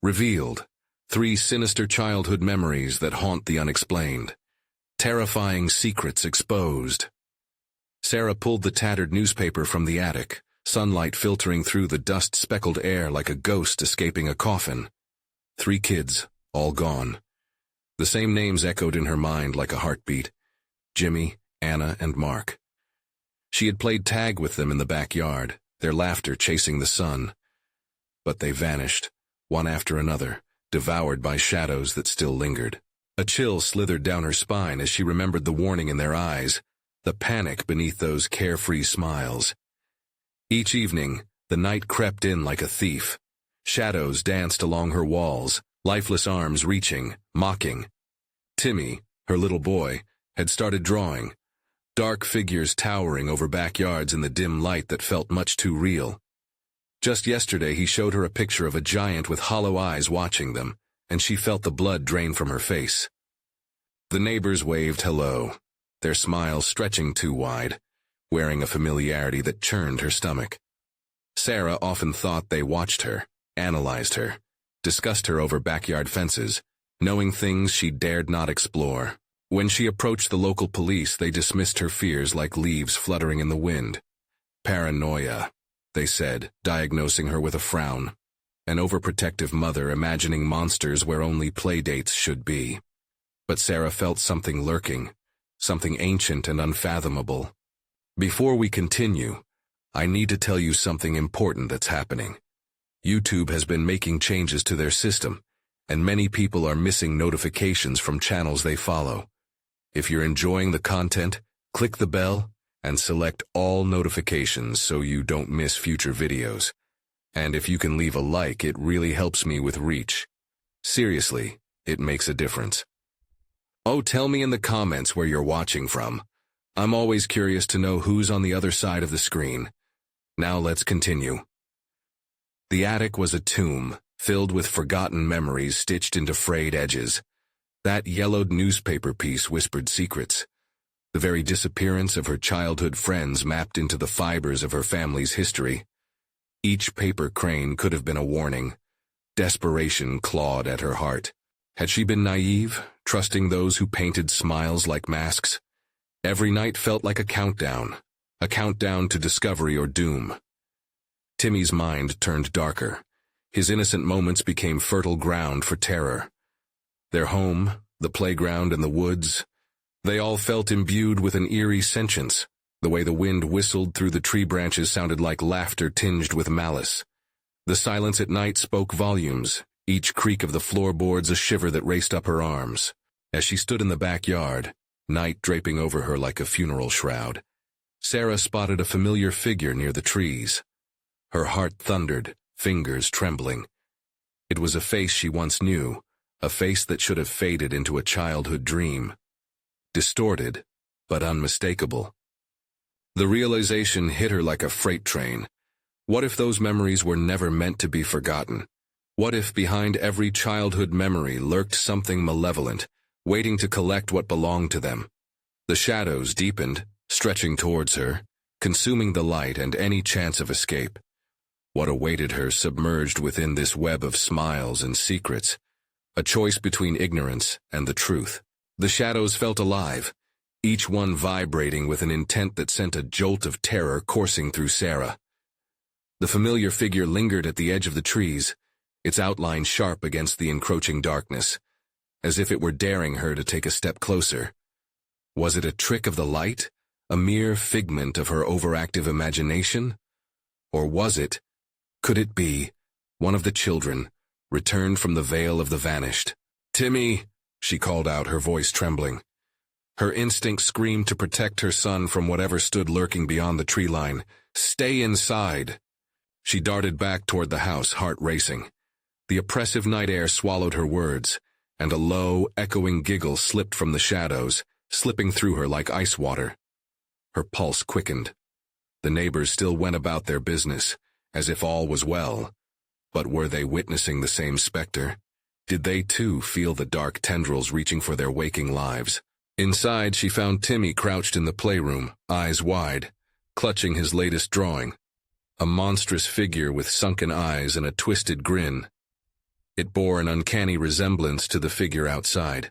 Revealed. 3 sinister childhood memories that haunt the unexplained. Terrifying secrets exposed. Sarah pulled the tattered newspaper from the attic, sunlight filtering through the dust-speckled air like a ghost escaping a coffin. 3 kids, all gone. The same names echoed in her mind like a heartbeat. Jimmy, Anna, and Mark. She had played tag with them in the backyard, their laughter chasing the sun. But they vanished, one after another, devoured by shadows that still lingered. A chill slithered down her spine as she remembered the warning in their eyes, the panic beneath those carefree smiles. Each evening, the night crept in like a thief. Shadows danced along her walls, lifeless arms reaching, mocking. Timmy, her little boy, had started drawing, dark figures towering over backyards in the dim light that felt much too real. Just yesterday he showed her a picture of a giant with hollow eyes watching them, and she felt the blood drain from her face. The neighbors waved hello, their smiles stretching too wide, wearing a familiarity that churned her stomach. Sarah often thought they watched her, analyzed her, discussed her over backyard fences, knowing things she dared not explore. When she approached the local police, they dismissed her fears like leaves fluttering in the wind. Paranoia, they said, diagnosing her with a frown. An overprotective mother imagining monsters where only playdates should be. But Sarah felt something lurking, something ancient and unfathomable. Before we continue, I need to tell you something important that's happening. YouTube has been making changes to their system, and many people are missing notifications from channels they follow. If you're enjoying the content, click the bell and select all notifications so you don't miss future videos. And if you can leave a like, it really helps me with reach. Seriously, it makes a difference. Oh, tell me in the comments where you're watching from. I'm always curious to know who's on the other side of the screen. Now let's continue. The attic was a tomb, filled with forgotten memories stitched into frayed edges. That yellowed newspaper piece whispered secrets. The very disappearance of her childhood friends mapped into the fibers of her family's history. Each paper crane could have been a warning. Desperation clawed at her heart. Had she been naive, trusting those who painted smiles like masks? Every night felt like a countdown to discovery or doom. Timmy's mind turned darker. His innocent moments became fertile ground for terror. Their home, the playground and the woods, they all felt imbued with an eerie sentience. The way the wind whistled through the tree branches sounded like laughter tinged with malice. The silence at night spoke volumes, each creak of the floorboards a shiver that raced up her arms. As she stood in the backyard, night draping over her like a funeral shroud, Sarah spotted a familiar figure near the trees. Her heart thundered, fingers trembling. It was a face she once knew, a face that should have faded into a childhood dream. Distorted, but unmistakable. The realization hit her like a freight train. What if those memories were never meant to be forgotten? What if behind every childhood memory lurked something malevolent, waiting to collect what belonged to them? The shadows deepened, stretching towards her, consuming the light and any chance of escape. What awaited her submerged within this web of smiles and secrets? A choice between ignorance and the truth. The shadows felt alive, each one vibrating with an intent that sent a jolt of terror coursing through Sarah. The familiar figure lingered at the edge of the trees, its outline sharp against the encroaching darkness, as if it were daring her to take a step closer. Was it a trick of the light, a mere figment of her overactive imagination? Or could it be, one of the children, returned from the veil of the vanished? "Timmy!" she called out, her voice trembling. Her instinct screamed to protect her son from whatever stood lurking beyond the tree line. "Stay inside!" She darted back toward the house, heart racing. The oppressive night air swallowed her words, and a low, echoing giggle slipped from the shadows, slipping through her like ice water. Her pulse quickened. The neighbors still went about their business, as if all was well. But were they witnessing the same specter? Did they too feel the dark tendrils reaching for their waking lives? Inside, she found Timmy crouched in the playroom, eyes wide, clutching his latest drawing. A monstrous figure with sunken eyes and a twisted grin. It bore an uncanny resemblance to the figure outside.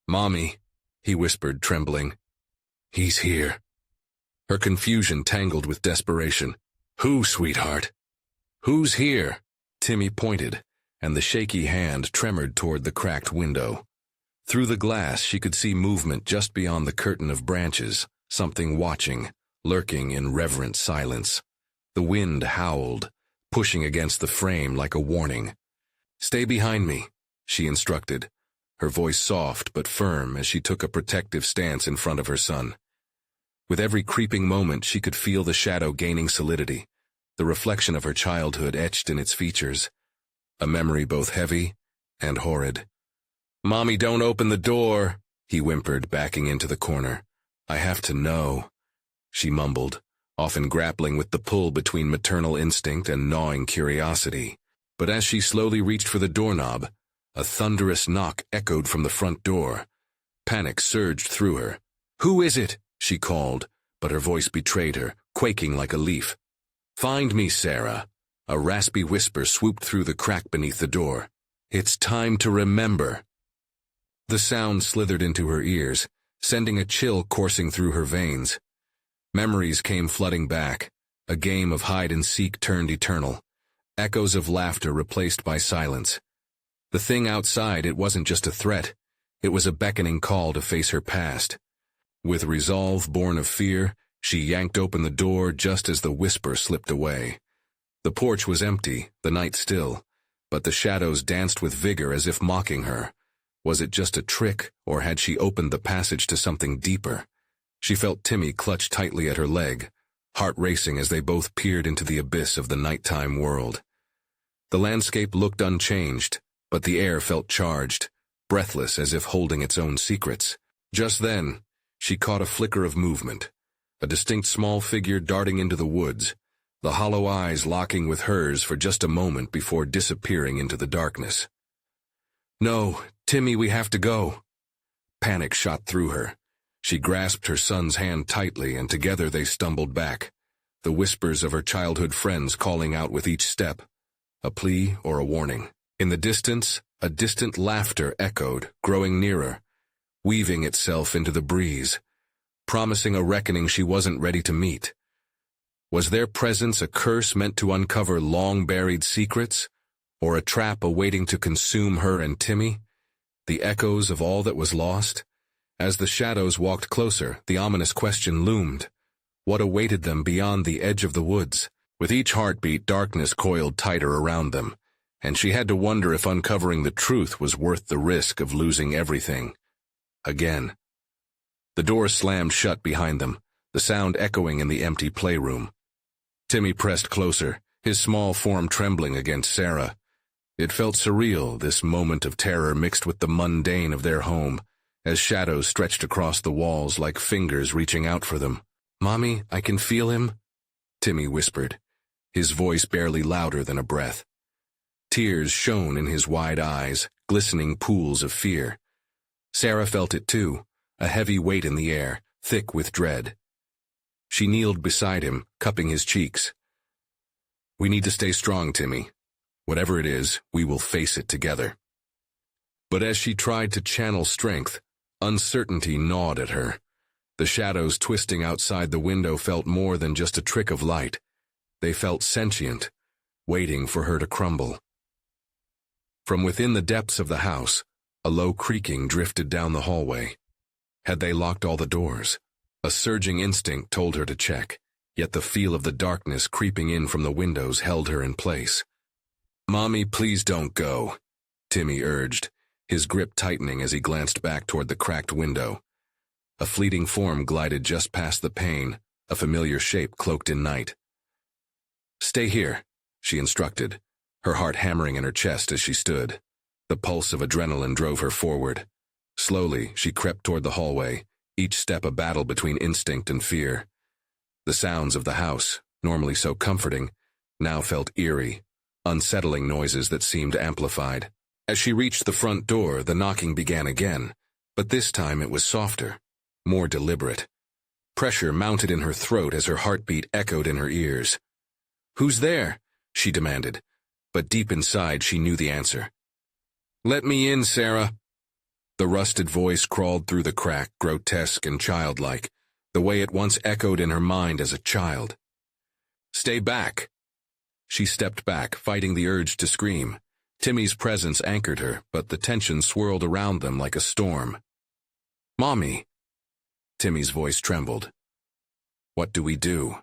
"Mommy," he whispered, trembling. "He's here." Her confusion tangled with desperation. "Who, sweetheart? Who's here?" Timmy pointed, and the shaky hand tremored toward the cracked window. Through the glass, she could see movement just beyond the curtain of branches, something watching, lurking in reverent silence. The wind howled, pushing against the frame like a warning. "Stay behind me," she instructed, her voice soft but firm as she took a protective stance in front of her son. With every creeping moment, she could feel the shadow gaining solidity, the reflection of her childhood etched in its features, a memory both heavy and horrid. "Mommy, don't open the door," he whimpered, backing into the corner. "I have to know," she mumbled, often grappling with the pull between maternal instinct and gnawing curiosity. But as she slowly reached for the doorknob, a thunderous knock echoed from the front door. Panic surged through her. "Who is it?" she called, but her voice betrayed her, quaking like a leaf. "Find me, Sarah." A raspy whisper swooped through the crack beneath the door. "It's time to remember." The sound slithered into her ears, sending a chill coursing through her veins. Memories came flooding back. A game of hide-and-seek turned eternal. Echoes of laughter replaced by silence. The thing outside, it wasn't just a threat. It was a beckoning call to face her past. With resolve born of fear, she yanked open the door just as the whisper slipped away. The porch was empty, the night still, but the shadows danced with vigor as if mocking her. Was it just a trick, or had she opened the passage to something deeper? She felt Timmy clutch tightly at her leg, heart racing as they both peered into the abyss of the nighttime world. The landscape looked unchanged, but the air felt charged, breathless as if holding its own secrets. Just then, she caught a flicker of movement, a distinct small figure darting into the woods, the hollow eyes locking with hers for just a moment before disappearing into the darkness. "No, Timmy, we have to go." Panic shot through her. She grasped her son's hand tightly, and together they stumbled back, the whispers of her childhood friends calling out with each step, a plea or a warning. In the distance, a distant laughter echoed, growing nearer, weaving itself into the breeze, promising a reckoning she wasn't ready to meet. Was their presence a curse meant to uncover long-buried secrets, or a trap awaiting to consume her and Timmy? The echoes of all that was lost? As the shadows walked closer, the ominous question loomed. What awaited them beyond the edge of the woods? With each heartbeat, darkness coiled tighter around them, and she had to wonder if uncovering the truth was worth the risk of losing everything. Again. The door slammed shut behind them, the sound echoing in the empty playroom. Timmy pressed closer, his small form trembling against Sarah. It felt surreal, this moment of terror mixed with the mundane of their home, as shadows stretched across the walls like fingers reaching out for them. "Mommy, I can feel him," Timmy whispered, his voice barely louder than a breath. Tears shone in his wide eyes, glistening pools of fear. Sarah felt it too, a heavy weight in the air, thick with dread. She kneeled beside him, cupping his cheeks. "We need to stay strong, Timmy. Whatever it is, we will face it together." But as she tried to channel strength, uncertainty gnawed at her. The shadows twisting outside the window felt more than just a trick of light. They felt sentient, waiting for her to crumble. From within the depths of the house, a low creaking drifted down the hallway. Had they locked all the doors? A surging instinct told her to check, yet the feel of the darkness creeping in from the windows held her in place. "Mommy, please don't go," Timmy urged, his grip tightening as he glanced back toward the cracked window. A fleeting form glided just past the pane, a familiar shape cloaked in night. "Stay here," she instructed, her heart hammering in her chest as she stood. The pulse of adrenaline drove her forward. Slowly, she crept toward the hallway, each step a battle between instinct and fear. The sounds of the house, normally so comforting, now felt eerie, unsettling noises that seemed amplified. As she reached the front door, the knocking began again, but this time it was softer, more deliberate. Pressure mounted in her throat as her heartbeat echoed in her ears. "Who's there?" she demanded, but deep inside she knew the answer. "Let me in, Sarah." The rusted voice crawled through the crack, grotesque and childlike, the way it once echoed in her mind as a child. "Stay back." She stepped back, fighting the urge to scream. Timmy's presence anchored her, but the tension swirled around them like a storm. "Mommy." Timmy's voice trembled. "What do we do?"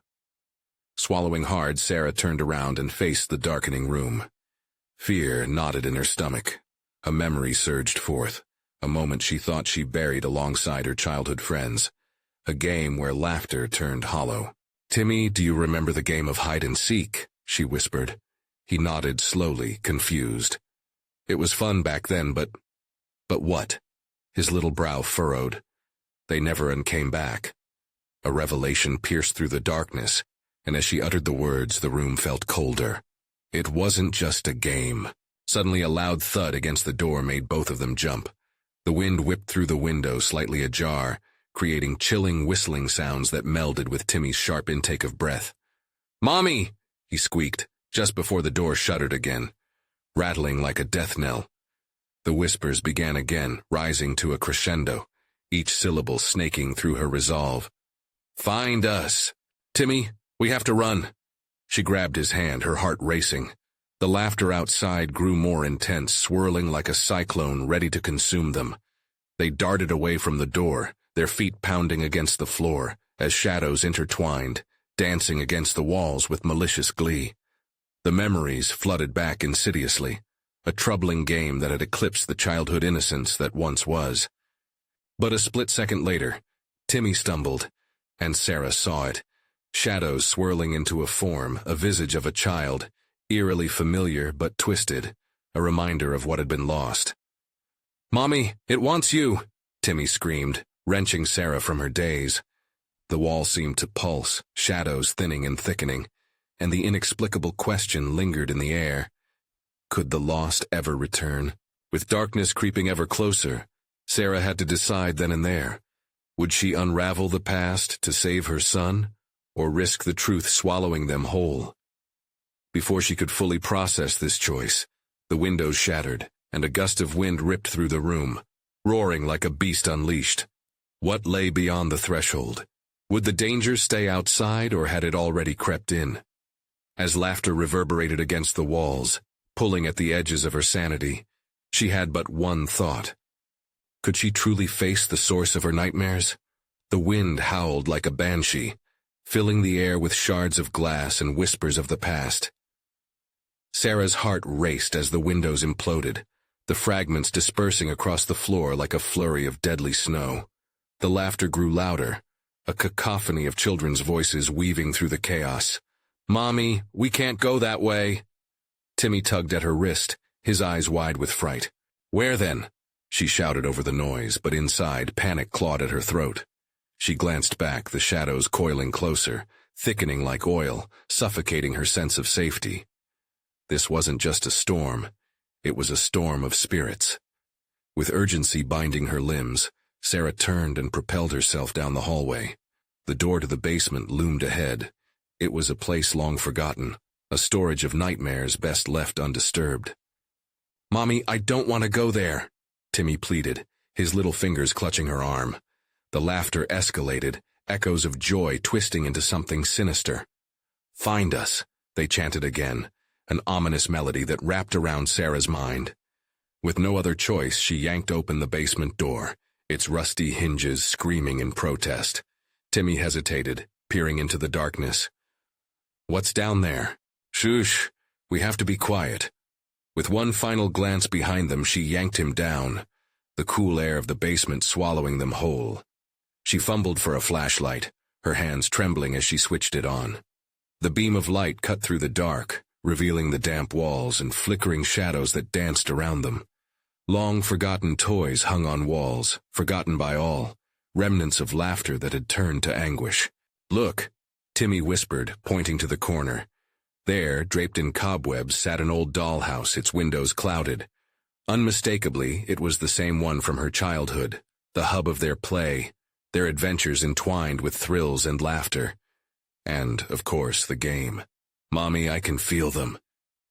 Swallowing hard, Sarah turned around and faced the darkening room. Fear knotted in her stomach. A memory surged forth, a moment she thought she buried alongside her childhood friends. A game where laughter turned hollow. "Timmy, do you remember the game of hide-and-seek?" she whispered. He nodded slowly, confused. "It was fun back then, but what?" His little brow furrowed. "They never came back." A revelation pierced through the darkness, and as she uttered the words, the room felt colder. It wasn't just a game. Suddenly a loud thud against the door made both of them jump. The wind whipped through the window, slightly ajar, creating chilling whistling sounds that melded with Timmy's sharp intake of breath. "Mommy!" he squeaked, just before the door shuddered again, rattling like a death knell. The whispers began again, rising to a crescendo, each syllable snaking through her resolve. "Find us! Timmy, we have to run!" She grabbed his hand, her heart racing. The laughter outside grew more intense, swirling like a cyclone ready to consume them. They darted away from the door, their feet pounding against the floor, as shadows intertwined, dancing against the walls with malicious glee. The memories flooded back insidiously, a troubling game that had eclipsed the childhood innocence that once was. But a split second later, Timmy stumbled, and Sarah saw it. Shadows swirling into a form, a visage of a child, eerily familiar but twisted, a reminder of what had been lost. "Mommy, it wants you!" Timmy screamed, wrenching Sarah from her daze. The wall seemed to pulse, shadows thinning and thickening, and the inexplicable question lingered in the air. Could the lost ever return? With darkness creeping ever closer, Sarah had to decide then and there. Would she unravel the past to save her son, or risk the truth swallowing them whole? Before she could fully process this choice, the windows shattered, and a gust of wind ripped through the room, roaring like a beast unleashed. What lay beyond the threshold? Would the danger stay outside, or had it already crept in? As laughter reverberated against the walls, pulling at the edges of her sanity, she had but one thought. Could she truly face the source of her nightmares? The wind howled like a banshee, filling the air with shards of glass and whispers of the past. Sarah's heart raced as the windows imploded, the fragments dispersing across the floor like a flurry of deadly snow. The laughter grew louder, a cacophony of children's voices weaving through the chaos. "Mommy, we can't go that way." Timmy tugged at her wrist, his eyes wide with fright. "Where then?" she shouted over the noise, but inside, panic clawed at her throat. She glanced back, the shadows coiling closer, thickening like oil, suffocating her sense of safety. This wasn't just a storm. It was a storm of spirits. With urgency binding her limbs, Sarah turned and propelled herself down the hallway. The door to the basement loomed ahead. It was a place long forgotten, a storage of nightmares best left undisturbed. "Mommy, I don't want to go there," Timmy pleaded, his little fingers clutching her arm. The laughter escalated, echoes of joy twisting into something sinister. "Find us," they chanted again, an ominous melody that wrapped around Sarah's mind. With no other choice, she yanked open the basement door, its rusty hinges screaming in protest. Timmy hesitated, peering into the darkness. "What's down there?" "Shush, we have to be quiet." With one final glance behind them, she yanked him down, the cool air of the basement swallowing them whole. She fumbled for a flashlight, her hands trembling as she switched it on. The beam of light cut through the dark, revealing the damp walls and flickering shadows that danced around them. Long-forgotten toys hung on walls, forgotten by all, remnants of laughter that had turned to anguish. "Look," Timmy whispered, pointing to the corner. There, draped in cobwebs, sat an old dollhouse, its windows clouded. Unmistakably, it was the same one from her childhood, the hub of their play, their adventures entwined with thrills and laughter. And, of course, the game. "Mommy, I can feel them."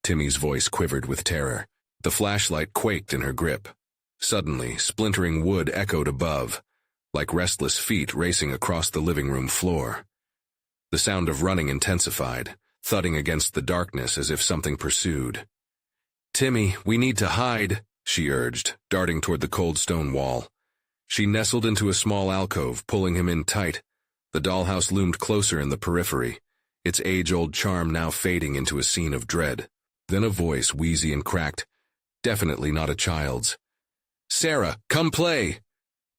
Timmy's voice quivered with terror. The flashlight quaked in her grip. Suddenly, splintering wood echoed above, like restless feet racing across the living room floor. The sound of running intensified, thudding against the darkness as if something pursued. "Timmy, we need to hide," she urged, darting toward the cold stone wall. She nestled into a small alcove, pulling him in tight. The dollhouse loomed closer in the periphery, its age-old charm now fading into a scene of dread. Then a voice, wheezy and cracked, definitely not a child's. "Sarah, come play!"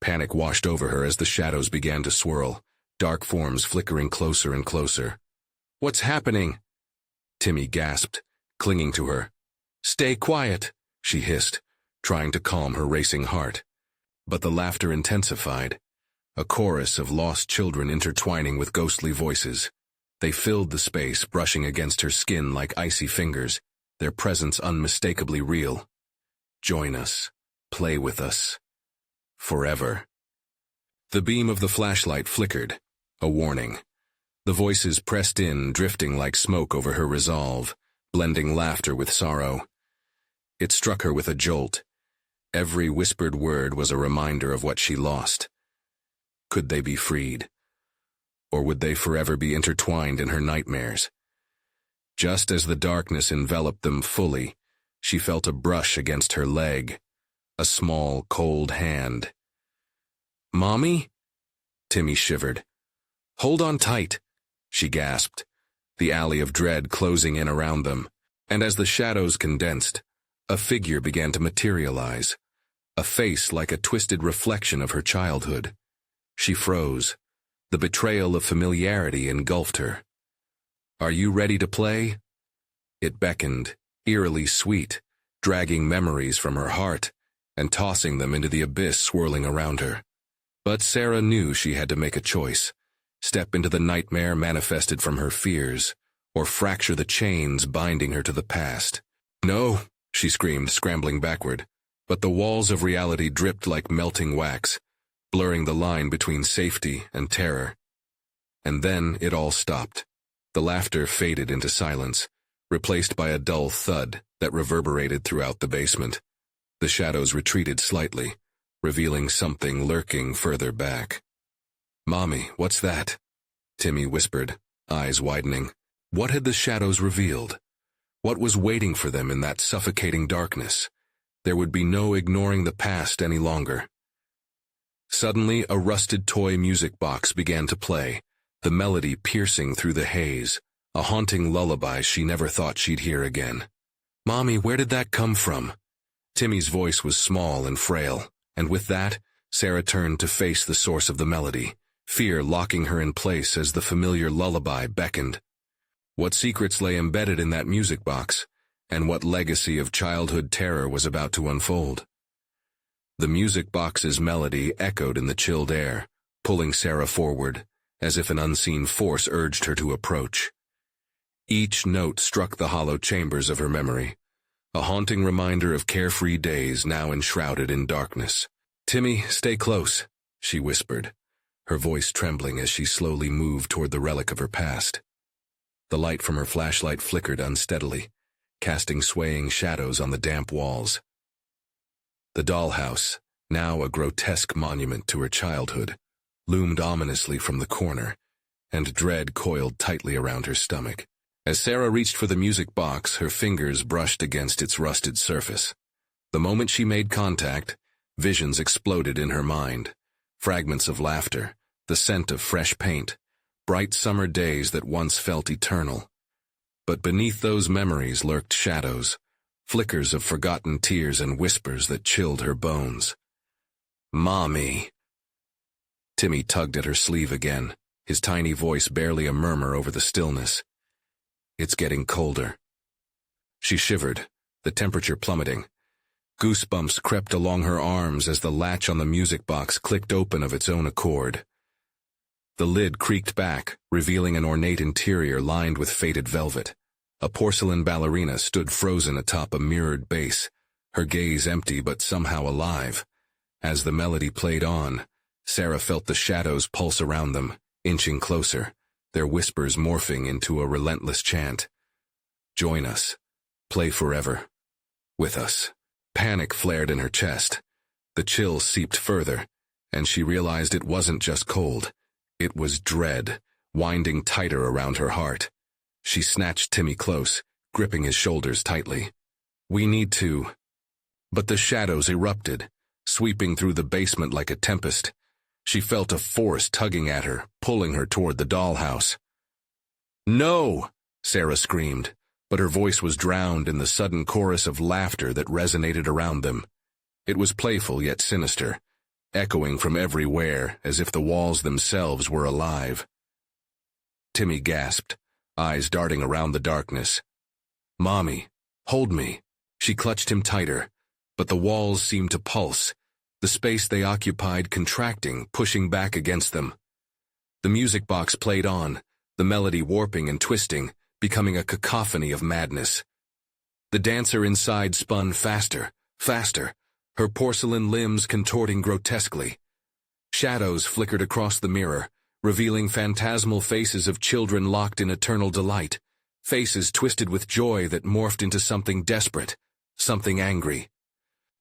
Panic washed over her as the shadows began to swirl, dark forms flickering closer and closer. "What's happening?" Timmy gasped, clinging to her. "Stay quiet," she hissed, trying to calm her racing heart. But the laughter intensified, a chorus of lost children intertwining with ghostly voices. They filled the space, brushing against her skin like icy fingers, their presence unmistakably real. "Join us. Play with us. Forever." The beam of the flashlight flickered, a warning. The voices pressed in, drifting like smoke over her resolve, blending laughter with sorrow. It struck her with a jolt. Every whispered word was a reminder of what she lost. Could they be freed? Or would they forever be intertwined in her nightmares? Just as the darkness enveloped them fully, she felt a brush against her leg, a small, cold hand. "Mommy?" Timmy shivered. "Hold on tight," she gasped, the alley of dread closing in around them. And as the shadows condensed, a figure began to materialize, a face like a twisted reflection of her childhood. She froze. The betrayal of familiarity engulfed her. "Are you ready to play?" It beckoned, eerily sweet, dragging memories from her heart and tossing them into the abyss swirling around her. But Sarah knew she had to make a choice: step into the nightmare manifested from her fears, or fracture the chains binding her to the past. "No," she screamed, scrambling backward, but the walls of reality dripped like melting wax, blurring the line between safety and terror. And then it all stopped. The laughter faded into silence, replaced by a dull thud that reverberated throughout the basement. The shadows retreated slightly, revealing something lurking further back. "Mommy, what's that?" Timmy whispered, eyes widening. What had the shadows revealed? What was waiting for them in that suffocating darkness? There would be no ignoring the past any longer. Suddenly, a rusted toy music box began to play, the melody piercing through the haze, a haunting lullaby she never thought she'd hear again. "Mommy, where did that come from?" Timmy's voice was small and frail, and with that, Sarah turned to face the source of the melody, fear locking her in place as the familiar lullaby beckoned. What secrets lay embedded in that music box, and what legacy of childhood terror was about to unfold? The music box's melody echoed in the chilled air, pulling Sarah forward, as if an unseen force urged her to approach. Each note struck the hollow chambers of her memory, a haunting reminder of carefree days now enshrouded in darkness. "Timmy, stay close," she whispered, her voice trembling as she slowly moved toward the relic of her past. The light from her flashlight flickered unsteadily, casting swaying shadows on the damp walls. The dollhouse, now a grotesque monument to her childhood, loomed ominously from the corner, and dread coiled tightly around her stomach. As Sarah reached for the music box, her fingers brushed against its rusted surface. The moment she made contact, visions exploded in her mind. Fragments of laughter, the scent of fresh paint, bright summer days that once felt eternal. But beneath those memories lurked shadows, flickers of forgotten tears and whispers that chilled her bones. "Mommy!" Timmy tugged at her sleeve again, his tiny voice barely a murmur over the stillness. "It's getting colder." She shivered, the temperature plummeting. Goosebumps crept along her arms as the latch on the music box clicked open of its own accord. The lid creaked back, revealing an ornate interior lined with faded velvet. A porcelain ballerina stood frozen atop a mirrored base, her gaze empty but somehow alive. As the melody played on, Sarah felt the shadows pulse around them, inching closer, their whispers morphing into a relentless chant. "Join us. Play forever. With us. Panic flared in her chest. The chill seeped further, and she realized it wasn't just cold. It was dread, winding tighter around her heart. She snatched Timmy close, gripping his shoulders tightly. We need to. But the shadows erupted, sweeping through the basement like a tempest. She felt a force tugging at her, pulling her toward the dollhouse. No! Sarah screamed, but her voice was drowned in the sudden chorus of laughter that resonated around them. It was playful yet sinister, echoing from everywhere as if the walls themselves were alive. Timmy gasped, eyes darting around the darkness. Mommy, hold me. She clutched him tighter, but the walls seemed to pulse, the space they occupied contracting, pushing back against them. The music box played on, the melody warping and twisting, becoming a cacophony of madness. The dancer inside spun faster, faster, her porcelain limbs contorting grotesquely. Shadows flickered across the mirror, revealing phantasmal faces of children locked in eternal delight, faces twisted with joy that morphed into something desperate, something angry.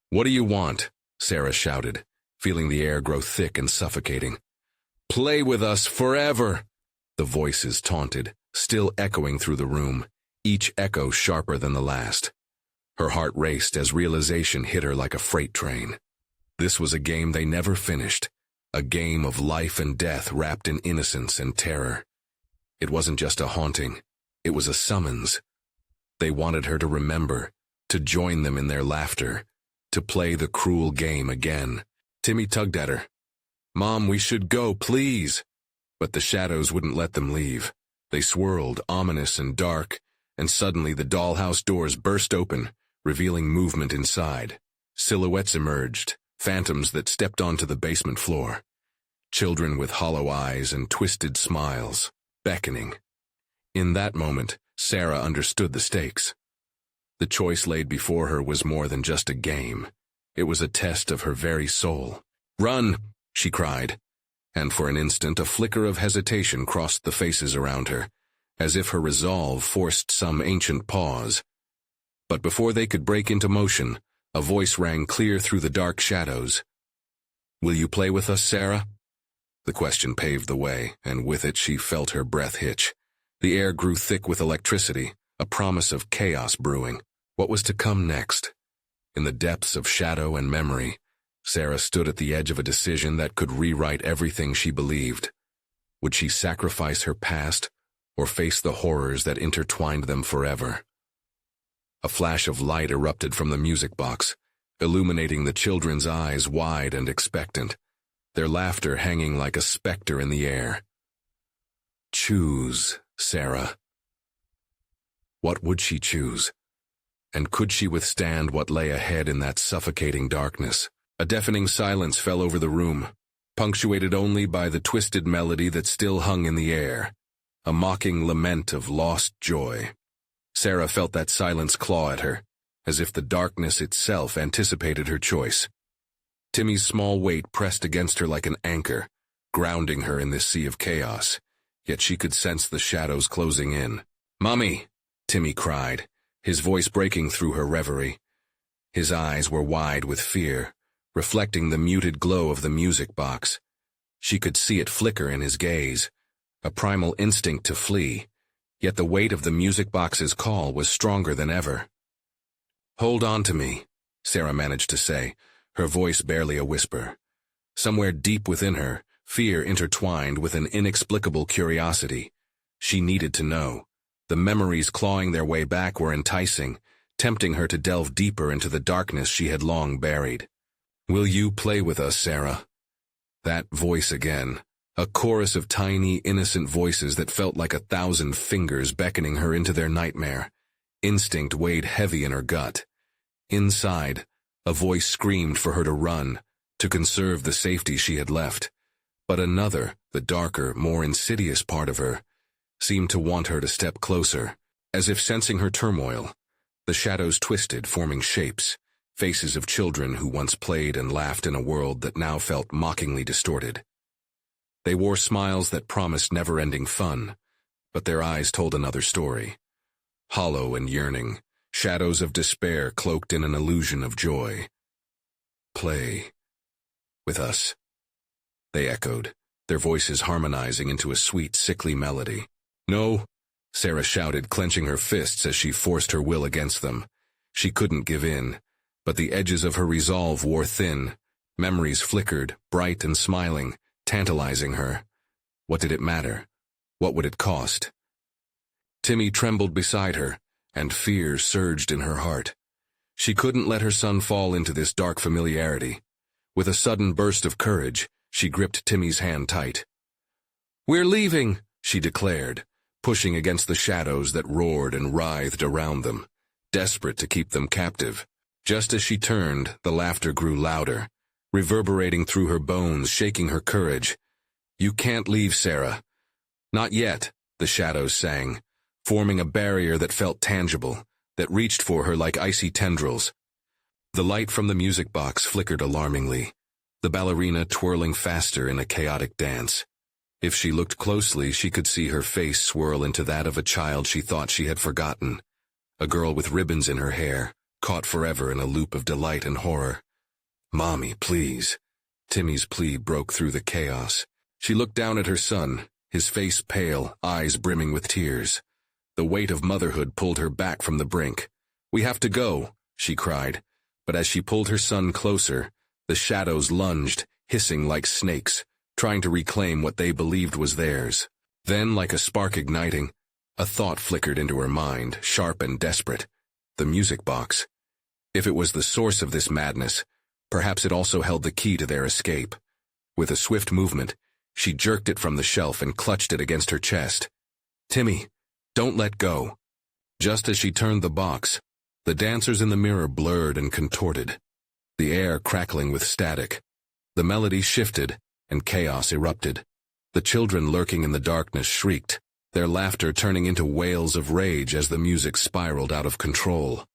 What do you want? Sarah shouted, feeling the air grow thick and suffocating. Play with us forever, the voices taunted, still echoing through the room, each echo sharper than the last. Her heart raced as realization hit her like a freight train. This was a game they never finished, a game of life and death wrapped in innocence and terror. It wasn't just a haunting, it was a summons. They wanted her to remember, to join them in their laughter, to play the cruel game again. Timmy tugged at her. Mom, we should go, please. But the shadows wouldn't let them leave. They swirled, ominous and dark, and suddenly the dollhouse doors burst open, revealing movement inside. Silhouettes emerged, phantoms that stepped onto the basement floor. Children with hollow eyes and twisted smiles, beckoning. In that moment, Sarah understood the stakes. The choice laid before her was more than just a game. It was a test of her very soul. Run, she cried, and for an instant a flicker of hesitation crossed the faces around her, as if her resolve forced some ancient pause. But before they could break into motion, a voice rang clear through the dark shadows. Will you play with us, Sarah? The question paved the way, and with it she felt her breath hitch. The air grew thick with electricity, a promise of chaos brewing. What was to come next? In the depths of shadow and memory, Sarah stood at the edge of a decision that could rewrite everything she believed. Would she sacrifice her past, or face the horrors that intertwined them forever? A flash of light erupted from the music box, illuminating the children's eyes wide and expectant, their laughter hanging like a specter in the air. Choose, Sarah. What would she choose? And could she withstand what lay ahead in that suffocating darkness? A deafening silence fell over the room, punctuated only by the twisted melody that still hung in the air, a mocking lament of lost joy. Sarah felt that silence claw at her, as if the darkness itself anticipated her choice. Timmy's small weight pressed against her like an anchor, grounding her in this sea of chaos, yet she could sense the shadows closing in. Mommy, Timmy cried, his voice breaking through her reverie. His eyes were wide with fear, reflecting the muted glow of the music box. She could see it flicker in his gaze, a primal instinct to flee, yet the weight of the music box's call was stronger than ever. Hold on to me, Sarah managed to say, her voice barely a whisper. Somewhere deep within her, fear intertwined with an inexplicable curiosity. She needed to know. The memories clawing their way back were enticing, tempting her to delve deeper into the darkness she had long buried. Will you play with us, Sarah? That voice again, a chorus of tiny, innocent voices that felt like 1,000 fingers beckoning her into their nightmare. Instinct weighed heavy in her gut. Inside, a voice screamed for her to run, to conserve the safety she had left. But another, the darker, more insidious part of her, seemed to want her to step closer. As if sensing her turmoil, the shadows twisted, forming shapes, faces of children who once played and laughed in a world that now felt mockingly distorted. They wore smiles that promised never-ending fun, but their eyes told another story. Hollow and yearning, shadows of despair cloaked in an illusion of joy. "Play with us," they echoed, their voices harmonizing into a sweet, sickly melody. "No," Sarah shouted, clenching her fists as she forced her will against them. She couldn't give in, but the edges of her resolve wore thin. Memories flickered, bright and smiling, tantalizing her. What did it matter? What would it cost? Timmy trembled beside her, and fear surged in her heart. She couldn't let her son fall into this dark familiarity. With a sudden burst of courage, she gripped Timmy's hand tight. "We're leaving," she declared, pushing against the shadows that roared and writhed around them, desperate to keep them captive. Just as she turned, the laughter grew louder, reverberating through her bones, shaking her courage. "You can't leave, Sarah." "Not yet," the shadows sang, forming a barrier that felt tangible, that reached for her like icy tendrils. The light from the music box flickered alarmingly, the ballerina twirling faster in a chaotic dance. If she looked closely, she could see her face swirl into that of a child she thought she had forgotten, a girl with ribbons in her hair, caught forever in a loop of delight and horror. "Mommy, please." Timmy's plea broke through the chaos. She looked down at her son, his face pale, eyes brimming with tears. The weight of motherhood pulled her back from the brink. "We have to go," she cried, but as she pulled her son closer, the shadows lunged, hissing like snakes, trying to reclaim what they believed was theirs. Then, like a spark igniting, a thought flickered into her mind, sharp and desperate. The music box. If it was the source of this madness, perhaps it also held the key to their escape. With a swift movement, she jerked it from the shelf and clutched it against her chest. "Timmy, don't let go." Just as she turned the box, the dancers in the mirror blurred and contorted, the air crackling with static. The melody shifted, and chaos erupted. The children lurking in the darkness shrieked, their laughter turning into wails of rage as the music spiraled out of control.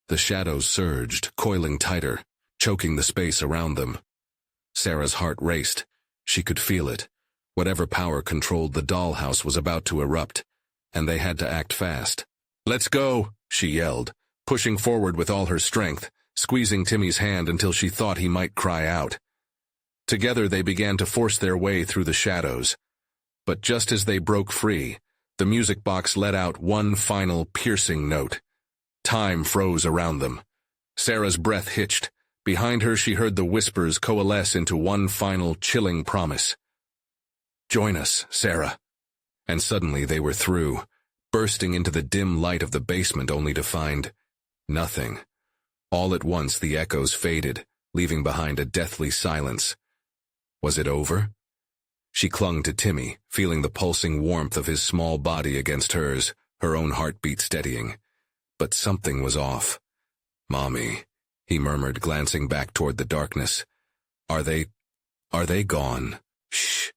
The shadows surged, coiling tighter, choking the space around them. Sarah's heart raced. She could feel it. Whatever power controlled the dollhouse was about to erupt, and they had to act fast. "Let's go," she yelled, pushing forward with all her strength, squeezing Timmy's hand until she thought he might cry out. Together they began to force their way through the shadows. But just as they broke free, the music box let out one final piercing note. Time froze around them. Sarah's breath hitched. Behind her she heard the whispers coalesce into one final chilling promise. "Join us, Sarah." And suddenly they were through, bursting into the dim light of the basement only to find nothing. All at once the echoes faded, leaving behind a deathly silence. Was it over? She clung to Timmy, feeling the pulsing warmth of his small body against hers, her own heartbeat steadying. But something was off. "Mommy," he murmured, glancing back toward the darkness. Are they gone?" "Shh."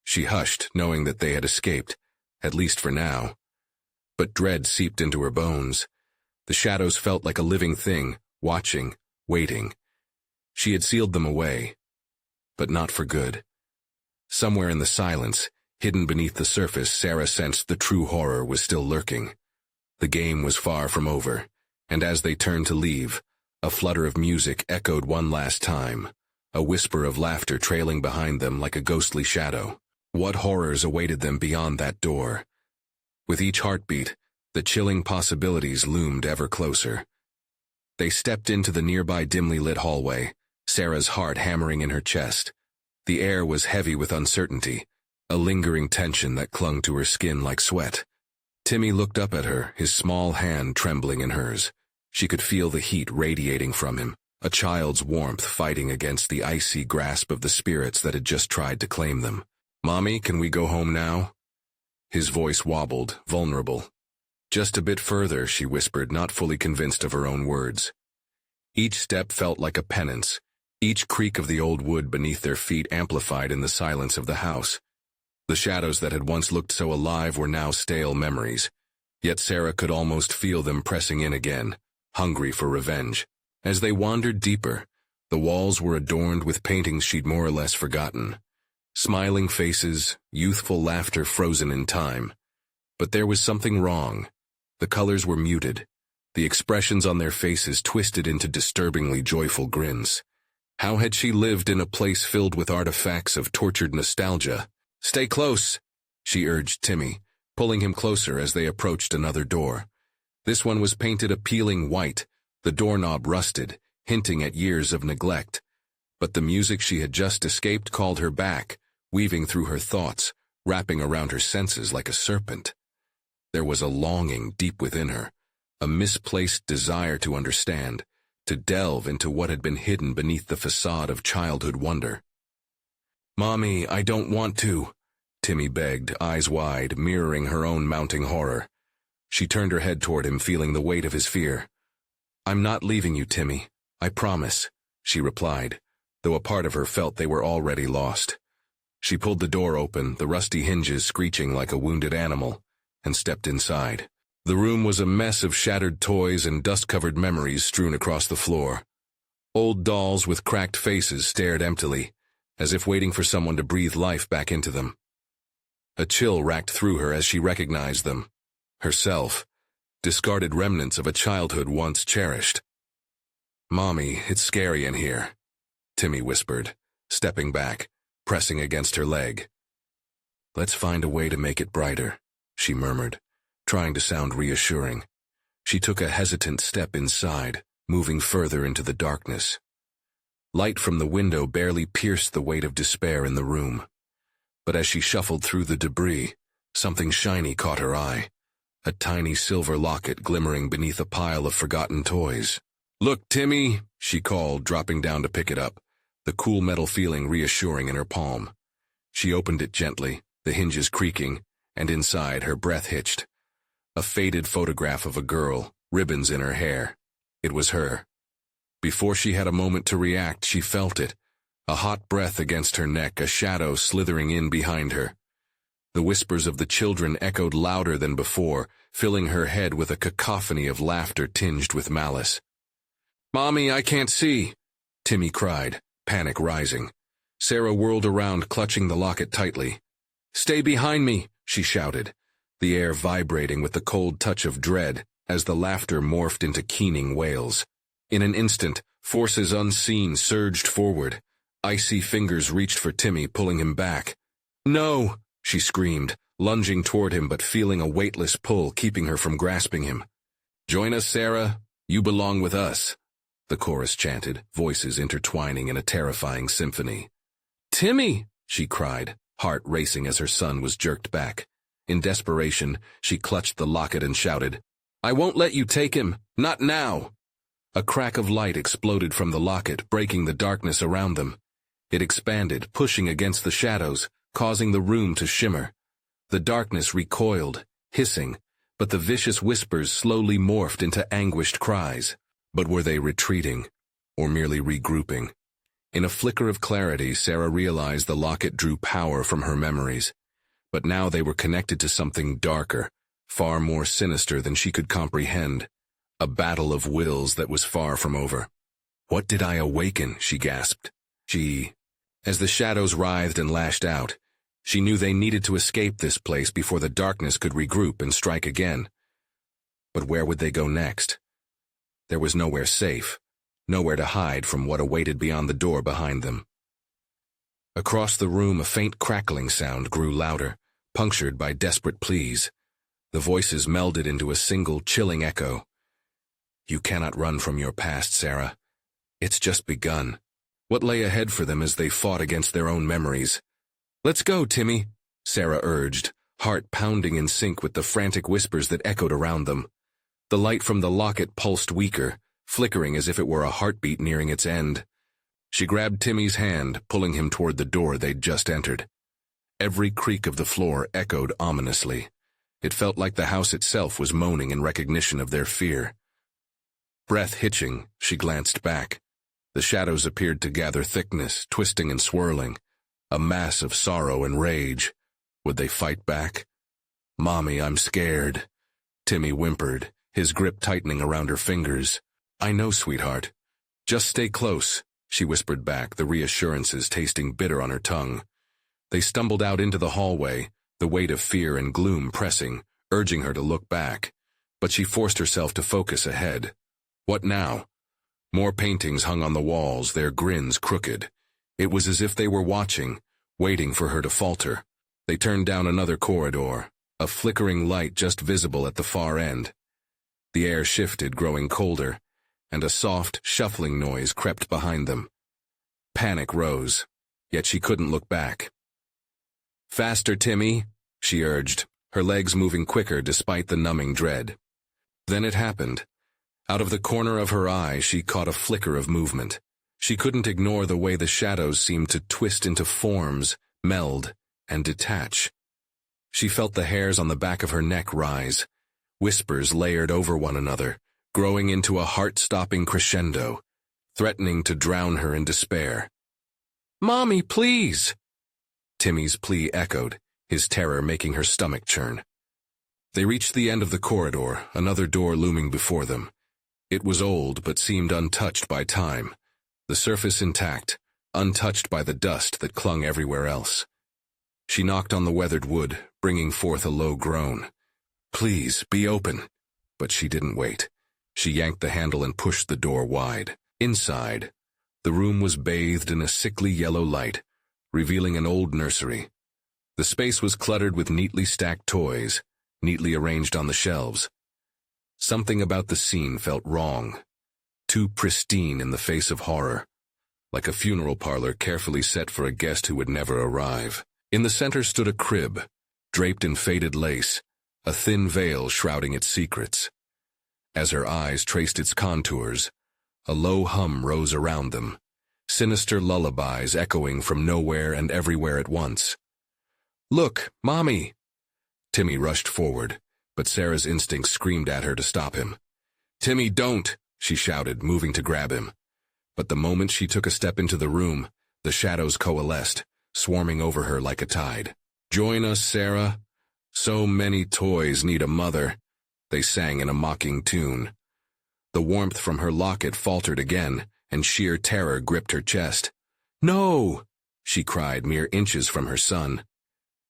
She hushed, knowing that they had escaped, at least for now. But dread seeped into her bones. The shadows felt like a living thing, watching, waiting. She had sealed them away, but not for good. Somewhere in the silence, hidden beneath the surface, Sarah sensed the true horror was still lurking. The game was far from over, and as they turned to leave, a flutter of music echoed one last time, a whisper of laughter trailing behind them like a ghostly shadow. What horrors awaited them beyond that door? With each heartbeat, the chilling possibilities loomed ever closer. They stepped into the nearby dimly lit hallway, Sarah's heart hammering in her chest. The air was heavy with uncertainty, a lingering tension that clung to her skin like sweat. Timmy looked up at her, his small hand trembling in hers. She could feel the heat radiating from him, a child's warmth fighting against the icy grasp of the spirits that had just tried to claim them. "Mommy, can we go home now?" His voice wobbled, vulnerable. "Just a bit further," she whispered, not fully convinced of her own words. Each step felt like a penance, each creak of the old wood beneath their feet amplified in the silence of the house. The shadows that had once looked so alive were now stale memories, yet Sarah could almost feel them pressing in again, hungry for revenge. As they wandered deeper, the walls were adorned with paintings she'd more or less forgotten. Smiling faces, youthful laughter frozen in time. But there was something wrong. The colors were muted. The expressions on their faces twisted into disturbingly joyful grins. How had she lived in a place filled with artifacts of tortured nostalgia? "Stay close," she urged Timmy, pulling him closer as they approached another door. This one was painted a peeling white, the doorknob rusted, hinting at years of neglect. But the music she had just escaped called her back, weaving through her thoughts, wrapping around her senses like a serpent. There was a longing deep within her, a misplaced desire to understand, to delve into what had been hidden beneath the facade of childhood wonder. "Mommy, I don't want to," Timmy begged, eyes wide, mirroring her own mounting horror. She turned her head toward him, feeling the weight of his fear. "I'm not leaving you, Timmy. I promise," she replied, though a part of her felt they were already lost. She pulled the door open, the rusty hinges screeching like a wounded animal, and stepped inside. The room was a mess of shattered toys and dust-covered memories strewn across the floor. Old dolls with cracked faces stared emptily, as if waiting for someone to breathe life back into them. A chill racked through her as she recognized them. Herself, discarded remnants of a childhood once cherished. "Mommy, it's scary in here," Timmy whispered, stepping back, pressing against her leg. "Let's find a way to make it brighter," she murmured, trying to sound reassuring. She took a hesitant step inside, moving further into the darkness. Light from the window barely pierced the weight of despair in the room. But as she shuffled through the debris, something shiny caught her eye. A tiny silver locket glimmering beneath a pile of forgotten toys. "Look, Timmy," she called, dropping down to pick it up, the cool metal feeling reassuring in her palm. She opened it gently, the hinges creaking, and inside her breath hitched. A faded photograph of a girl, ribbons in her hair. It was her. Before she had a moment to react, she felt it. A hot breath against her neck, a shadow slithering in behind her. The whispers of the children echoed louder than before, filling her head with a cacophony of laughter tinged with malice. "Mommy, I can't see," Timmy cried, panic rising. Sarah whirled around, clutching the locket tightly. "Stay behind me," she shouted, the air vibrating with the cold touch of dread as the laughter morphed into keening wails. In an instant, forces unseen surged forward. Icy fingers reached for Timmy, pulling him back. "No!" she screamed, lunging toward him but feeling a weightless pull keeping her from grasping him. "Join us, Sarah. You belong with us," the chorus chanted, voices intertwining in a terrifying symphony. "Timmy!" she cried, heart racing as her son was jerked back. In desperation, she clutched the locket and shouted, "I won't let you take him, not now!" A crack of light exploded from the locket, breaking the darkness around them. It expanded, pushing against the shadows, causing the room to shimmer. The darkness recoiled, hissing, but the vicious whispers slowly morphed into anguished cries. But were they retreating, or merely regrouping? In a flicker of clarity, Sarah realized the locket drew power from her memories. But now they were connected to something darker, far more sinister than she could comprehend. A battle of wills that was far from over. "What did I awaken?" she gasped. As the shadows writhed and lashed out, she knew they needed to escape this place before the darkness could regroup and strike again. But where would they go next? There was nowhere safe, nowhere to hide from what awaited beyond the door behind them. Across the room, a faint crackling sound grew louder, punctured by desperate pleas. The voices melded into a single chilling echo. "You cannot run from your past, Sarah. It's just begun." What lay ahead for them as they fought against their own memories? "Let's go, Timmy," Sarah urged, heart pounding in sync with the frantic whispers that echoed around them. The light from the locket pulsed weaker, flickering as if it were a heartbeat nearing its end. She grabbed Timmy's hand, pulling him toward the door they'd just entered. Every creak of the floor echoed ominously. It felt like the house itself was moaning in recognition of their fear. Breath hitching, she glanced back. The shadows appeared to gather thickness, twisting and swirling. A mass of sorrow and rage. Would they fight back? "Mommy, I'm scared," Timmy whimpered, his grip tightening around her fingers. "I know, sweetheart. Just stay close," she whispered back, the reassurances tasting bitter on her tongue. They stumbled out into the hallway, the weight of fear and gloom pressing, urging her to look back. but she forced herself to focus ahead. What now? More paintings hung on the walls, their grins crooked. It was as if they were watching, waiting for her to falter. They turned down another corridor, a flickering light just visible at the far end. The air shifted, growing colder, and a soft, shuffling noise crept behind them. Panic rose, yet she couldn't look back. "Faster, Timmy," she urged, her legs moving quicker despite the numbing dread. Then it happened. Out of the corner of her eye, she caught a flicker of movement. She couldn't ignore the way the shadows seemed to twist into forms, meld, and detach. She felt the hairs on the back of her neck rise, whispers layered over one another, growing into a heart-stopping crescendo, threatening to drown her in despair. "Mommy, please!" Timmy's plea echoed, his terror making her stomach churn. They reached the end of the corridor, another door looming before them. It was old but seemed untouched by time, the surface intact, untouched by the dust that clung everywhere else. She knocked on the weathered wood, bringing forth a low groan. "Please, be open." But she didn't wait. She yanked the handle and pushed the door wide. Inside, the room was bathed in a sickly yellow light, revealing an old nursery. The space was cluttered with neatly stacked toys, neatly arranged on the shelves. Something about the scene felt wrong, too pristine in the face of horror, like a funeral parlor carefully set for a guest who would never arrive. In the center stood a crib, draped in faded lace, a thin veil shrouding its secrets. As her eyes traced its contours, a low hum rose around them, sinister lullabies echoing from nowhere and everywhere at once. "Look, Mommy!" Timmy rushed forward, but Sarah's instinct screamed at her to stop him. "Timmy, don't!" she shouted, moving to grab him. But the moment she took a step into the room, the shadows coalesced, swarming over her like a tide. "Join us, Sarah. So many toys need a mother," they sang in a mocking tune. The warmth from her locket faltered again, and sheer terror gripped her chest. "No!" she cried, mere inches from her son.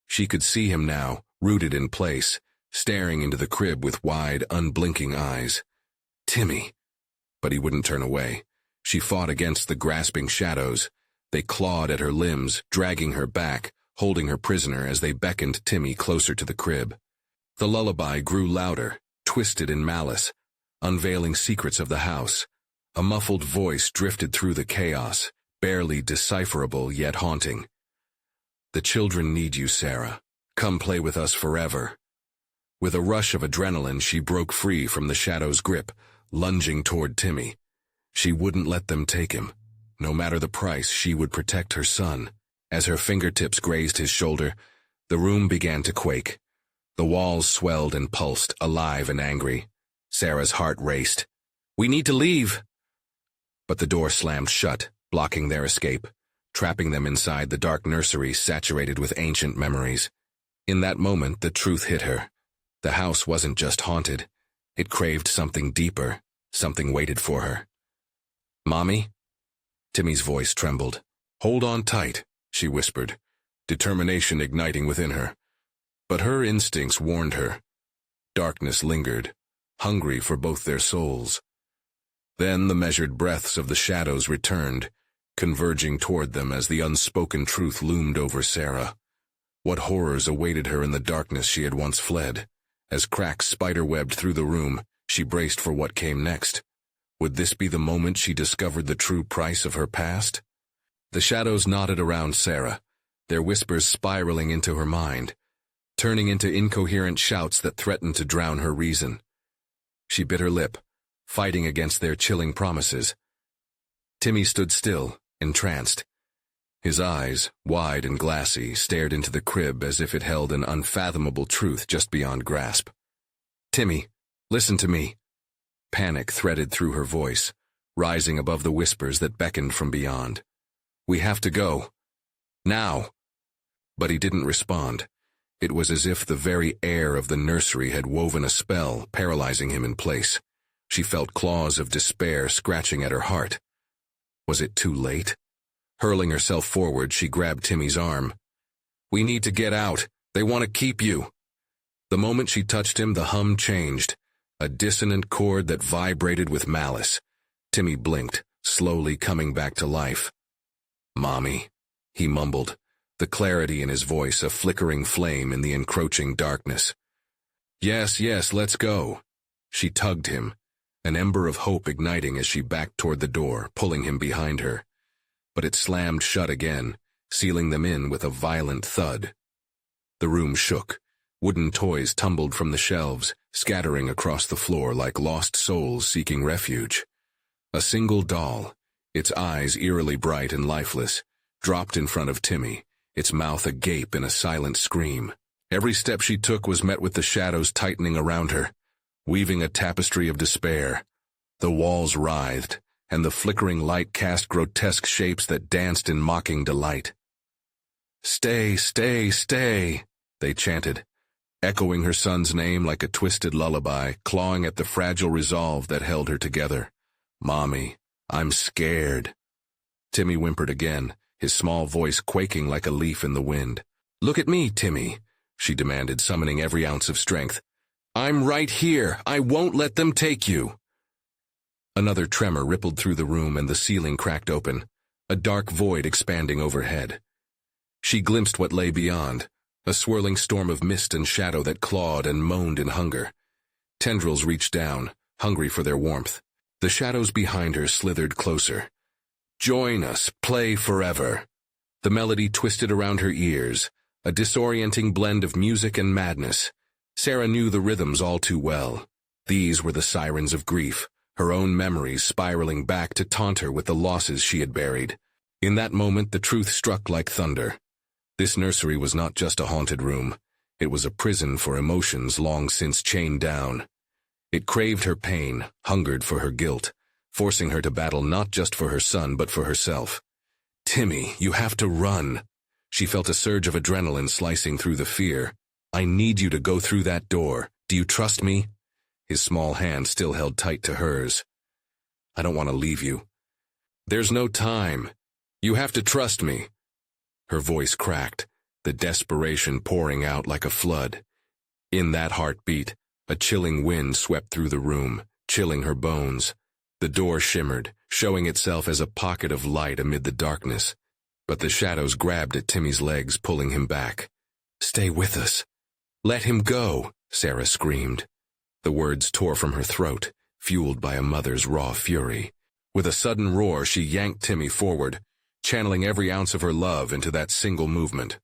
She could see him now, rooted in place, staring into the crib with wide, unblinking eyes. Timmy! But he wouldn't turn away. She fought against the grasping shadows. They clawed at her limbs, dragging her back, holding her prisoner as they beckoned Timmy closer to the crib. The lullaby grew louder, twisted in malice, unveiling secrets of the house. A muffled voice drifted through the chaos, barely decipherable yet haunting. "The children need you, Sarah. Come play with us forever." With a rush of adrenaline, she broke free from the shadow's grip, lunging toward Timmy. She wouldn't let them take him. No matter the price, she would protect her son. As her fingertips grazed his shoulder, the room began to quake. The walls swelled and pulsed, alive and angry. Sarah's heart raced. "We need to leave!" But the door slammed shut, blocking their escape, trapping them inside the dark nursery saturated with ancient memories. In that moment, the truth hit her. The house wasn't just haunted. It craved something deeper, something waited for her. "Mommy?" Timmy's voice trembled. "Hold on tight," she whispered, determination igniting within her. But her instincts warned her. Darkness lingered, hungry for both their souls. Then the measured breaths of the shadows returned, converging toward them as the unspoken truth loomed over Sarah. What horrors awaited her in the darkness she had once fled? As cracks spiderwebbed through the room, she braced for what came next. Would this be the moment she discovered the true price of her past? The shadows knotted around Sarah, their whispers spiraling into her mind, turning into incoherent shouts that threatened to drown her reason. She bit her lip, fighting against their chilling promises. Timmy stood still, entranced. His eyes, wide and glassy, stared into the crib as if it held an unfathomable truth just beyond grasp. "Timmy, listen to me." Panic threaded through her voice, rising above the whispers that beckoned from beyond. "We have to go. Now." But he didn't respond. It was as if the very air of the nursery had woven a spell, paralyzing him in place. She felt claws of despair scratching at her heart. Was it too late? Hurling herself forward, she grabbed Timmy's arm. "We need to get out. They want to keep you." The moment she touched him, the hum changed. a dissonant chord that vibrated with malice. Timmy blinked, slowly coming back to life. "Mommy," he mumbled, the clarity in his voice a flickering flame in the encroaching darkness. "Yes, yes, let's go." She tugged him, an ember of hope igniting as she backed toward the door, pulling him behind her. But it slammed shut again, sealing them in with a violent thud. The room shook. Wooden toys tumbled from the shelves, scattering across the floor like lost souls seeking refuge. A single doll, its eyes eerily bright and lifeless, dropped in front of Timmy, its mouth agape in a silent scream. Every step she took was met with the shadows tightening around her, weaving a tapestry of despair. The walls writhed, and the flickering light cast grotesque shapes that danced in mocking delight. "Stay, stay, stay," they chanted, echoing her son's name like a twisted lullaby, clawing at the fragile resolve that held her together. "Mommy, I'm scared." Timmy whimpered again, his small voice quaking like a leaf in the wind. "Look at me, Timmy," she demanded, summoning every ounce of strength. "I'm right here. I won't let them take you." Another tremor rippled through the room and the ceiling cracked open, a dark void expanding overhead. She glimpsed what lay beyond, a swirling storm of mist and shadow that clawed and moaned in hunger. Tendrils reached down, hungry for their warmth. The shadows behind her slithered closer. "Join us, play forever." The melody twisted around her ears, a disorienting blend of music and madness. Sarah knew the rhythms all too well. These were the sirens of grief, her own memories spiraling back to taunt her with the losses she had buried. In that moment, the truth struck like thunder. This nursery was not just a haunted room. It was a prison for emotions long since chained down. It craved her pain, hungered for her guilt, forcing her to battle not just for her son but for herself. "Timmy, you have to run." She felt a surge of adrenaline slicing through the fear. "I need you to go through that door. Do you trust me?" His small hand still held tight to hers. "I don't want to leave you." "There's no time. You have to trust me." Her voice cracked, the desperation pouring out like a flood. In that heartbeat, a chilling wind swept through the room, chilling her bones. The door shimmered, showing itself as a pocket of light amid the darkness. But the shadows grabbed at Timmy's legs, pulling him back. "Stay with us." "Let him go," Sarah screamed. The words tore from her throat, fueled by a mother's raw fury. With a sudden roar, she yanked Timmy forward, channeling every ounce of her love into that single movement.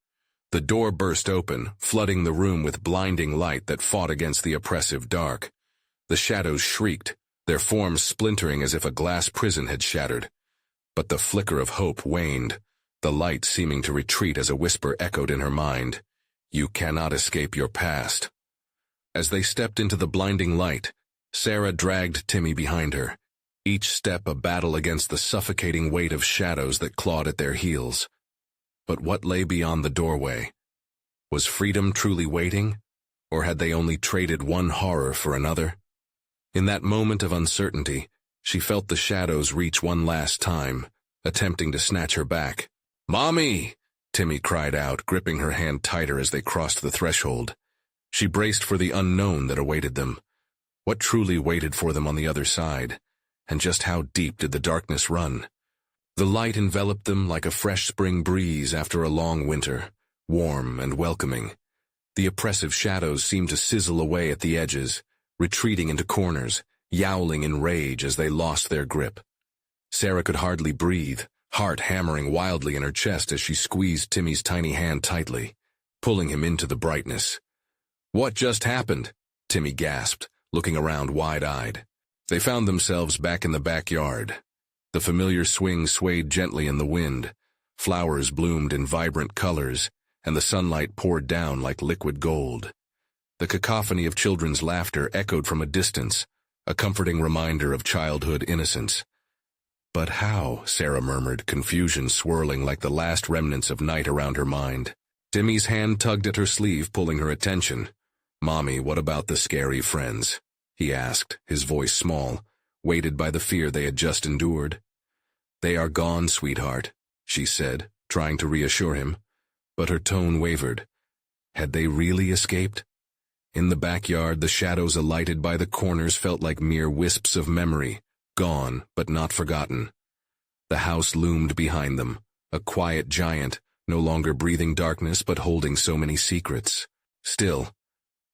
The door burst open, flooding the room with blinding light that fought against the oppressive dark. The shadows shrieked, their forms splintering as if a glass prison had shattered. But the flicker of hope waned, the light seeming to retreat as a whisper echoed in her mind. "You cannot escape your past." As they stepped into the blinding light, Sarah dragged Timmy behind her, each step a battle against the suffocating weight of shadows that clawed at their heels. But what lay beyond the doorway? Was freedom truly waiting, or had they only traded one horror for another? In that moment of uncertainty, she felt the shadows reach one last time, attempting to snatch her back. "Mommy!" Timmy cried out, gripping her hand tighter as they crossed the threshold. She braced for the unknown that awaited them. What truly waited for them on the other side, and just how deep did the darkness run? The light enveloped them like a fresh spring breeze after a long winter, warm and welcoming. The oppressive shadows seemed to sizzle away at the edges, retreating into corners, yowling in rage as they lost their grip. Sarah could hardly breathe, heart hammering wildly in her chest as she squeezed Timmy's tiny hand tightly, pulling him into the brightness. "What just happened?" Timmy gasped, looking around wide-eyed. They found themselves back in the backyard. The familiar swing swayed gently in the wind, flowers bloomed in vibrant colors, and the sunlight poured down like liquid gold. The cacophony of children's laughter echoed from a distance, a comforting reminder of childhood innocence. "But how?" Sarah murmured, confusion swirling like the last remnants of night around her mind. Timmy's hand tugged at her sleeve, pulling her attention. "Mommy, what about the scary friends?" he asked, his voice small, weighted by the fear they had just endured. "They are gone, sweetheart," she said, trying to reassure him, but her tone wavered. Had they really escaped? In the backyard, the shadows alighted by the corners felt like mere wisps of memory, gone but not forgotten. The house loomed behind them, a quiet giant, no longer breathing darkness but holding so many secrets. Still,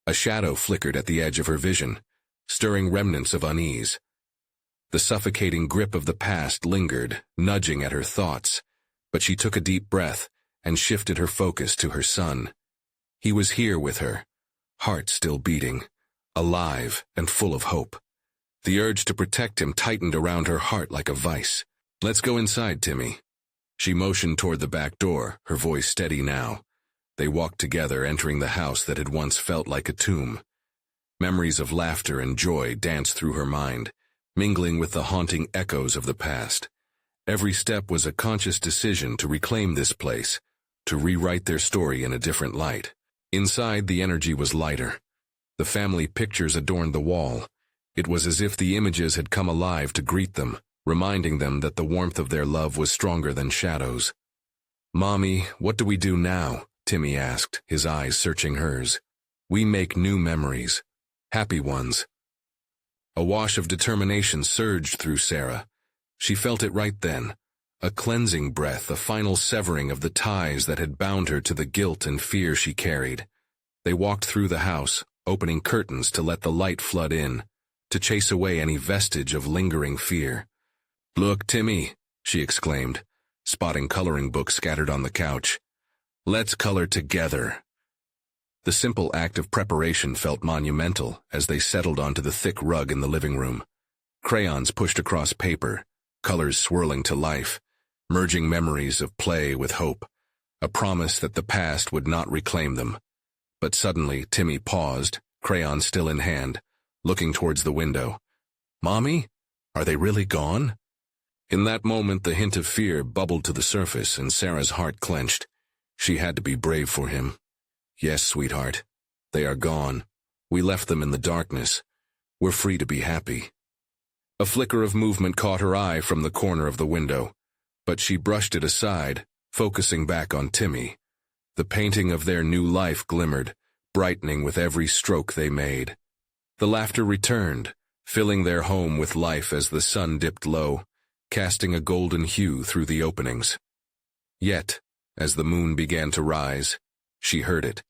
a shadow flickered at the edge of her vision, stirring remnants of unease. The suffocating grip of the past lingered, nudging at her thoughts, but she took a deep breath and shifted her focus to her son. He was here with her, heart still beating, alive and full of hope. The urge to protect him tightened around her heart like a vice. "Let's go inside, Timmy." She motioned toward the back door, her voice steady now. They walked together, entering the house that had once felt like a tomb. Memories of laughter and joy danced through her mind, mingling with the haunting echoes of the past. Every step was a conscious decision to reclaim this place, to rewrite their story in a different light. Inside, the energy was lighter. The family pictures adorned the wall. It was as if the images had come alive to greet them, reminding them that the warmth of their love was stronger than shadows. "Mommy, what do we do now?" Timmy asked, his eyes searching hers. "We make new memories. Happy ones." A wash of determination surged through Sarah. She felt it right then. A cleansing breath, a final severing of the ties that had bound her to the guilt and fear she carried. They walked through the house, opening curtains to let the light flood in, to chase away any vestige of lingering fear. "Look, Timmy," she exclaimed, spotting coloring books scattered on the couch. "Let's color together." The simple act of preparation felt monumental as they settled onto the thick rug in the living room. Crayons pushed across paper, colors swirling to life, merging memories of play with hope, a promise that the past would not reclaim them. But suddenly, Timmy paused, crayon still in hand, looking towards the window. "Mommy, are they really gone?" In that moment, the hint of fear bubbled to the surface and Sarah's heart clenched. She had to be brave for him. "Yes, sweetheart. They are gone. We left them in the darkness. We're free to be happy." A flicker of movement caught her eye from the corner of the window, but she brushed it aside, focusing back on Timmy. The painting of their new life glimmered, brightening with every stroke they made. The laughter returned, filling their home with life as the sun dipped low, casting a golden hue through the openings. Yet, as the moon began to rise, she heard it.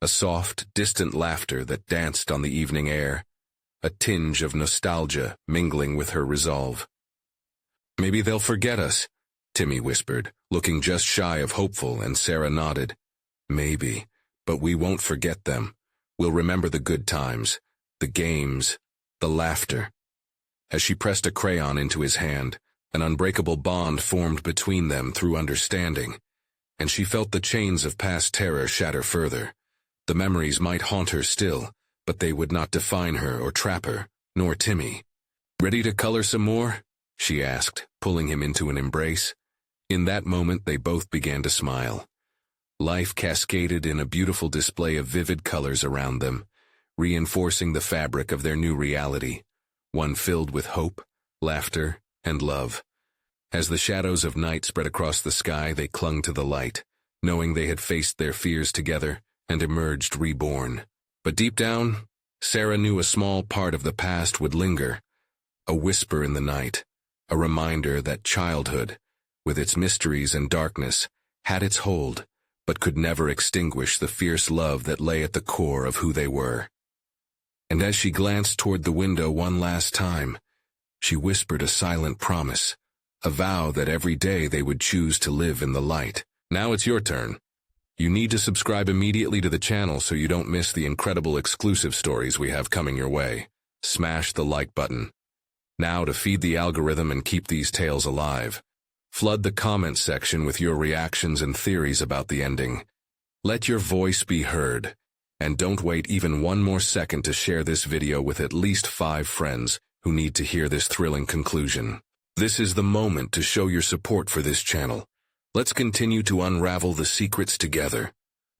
A soft, distant laughter that danced on the evening air, a tinge of nostalgia mingling with her resolve. "Maybe they'll forget us," Timmy whispered, looking just shy of hopeful, and Sarah nodded. "Maybe, but we won't forget them. We'll remember the good times, the games, the laughter." As she pressed a crayon into his hand, an unbreakable bond formed between them through understanding, and she felt the chains of past terror shatter further. The memories might haunt her still, but they would not define her or trap her, nor Timmy. "Ready to color some more?" she asked, pulling him into an embrace. In that moment, they both began to smile. Life cascaded in a beautiful display of vivid colors around them, reinforcing the fabric of their new reality, one filled with hope, laughter, and love. As the shadows of night spread across the sky, they clung to the light, knowing they had faced their fears together and emerged reborn. But deep down, Sarah knew a small part of the past would linger, a whisper in the night, a reminder that childhood, with its mysteries and darkness, had its hold, but could never extinguish the fierce love that lay at the core of who they were. And as she glanced toward the window one last time, she whispered a silent promise, a vow that every day they would choose to live in the light. Now it's your turn. You need to subscribe immediately to the channel so you don't miss the incredible exclusive stories we have coming your way. Smash the like button. Now to feed the algorithm and keep these tales alive, flood the comment section with your reactions and theories about the ending. Let your voice be heard, and don't wait even one more second to share this video with at least 5 friends who need to hear this thrilling conclusion. This is the moment to show your support for this channel. Let's continue to unravel the secrets together.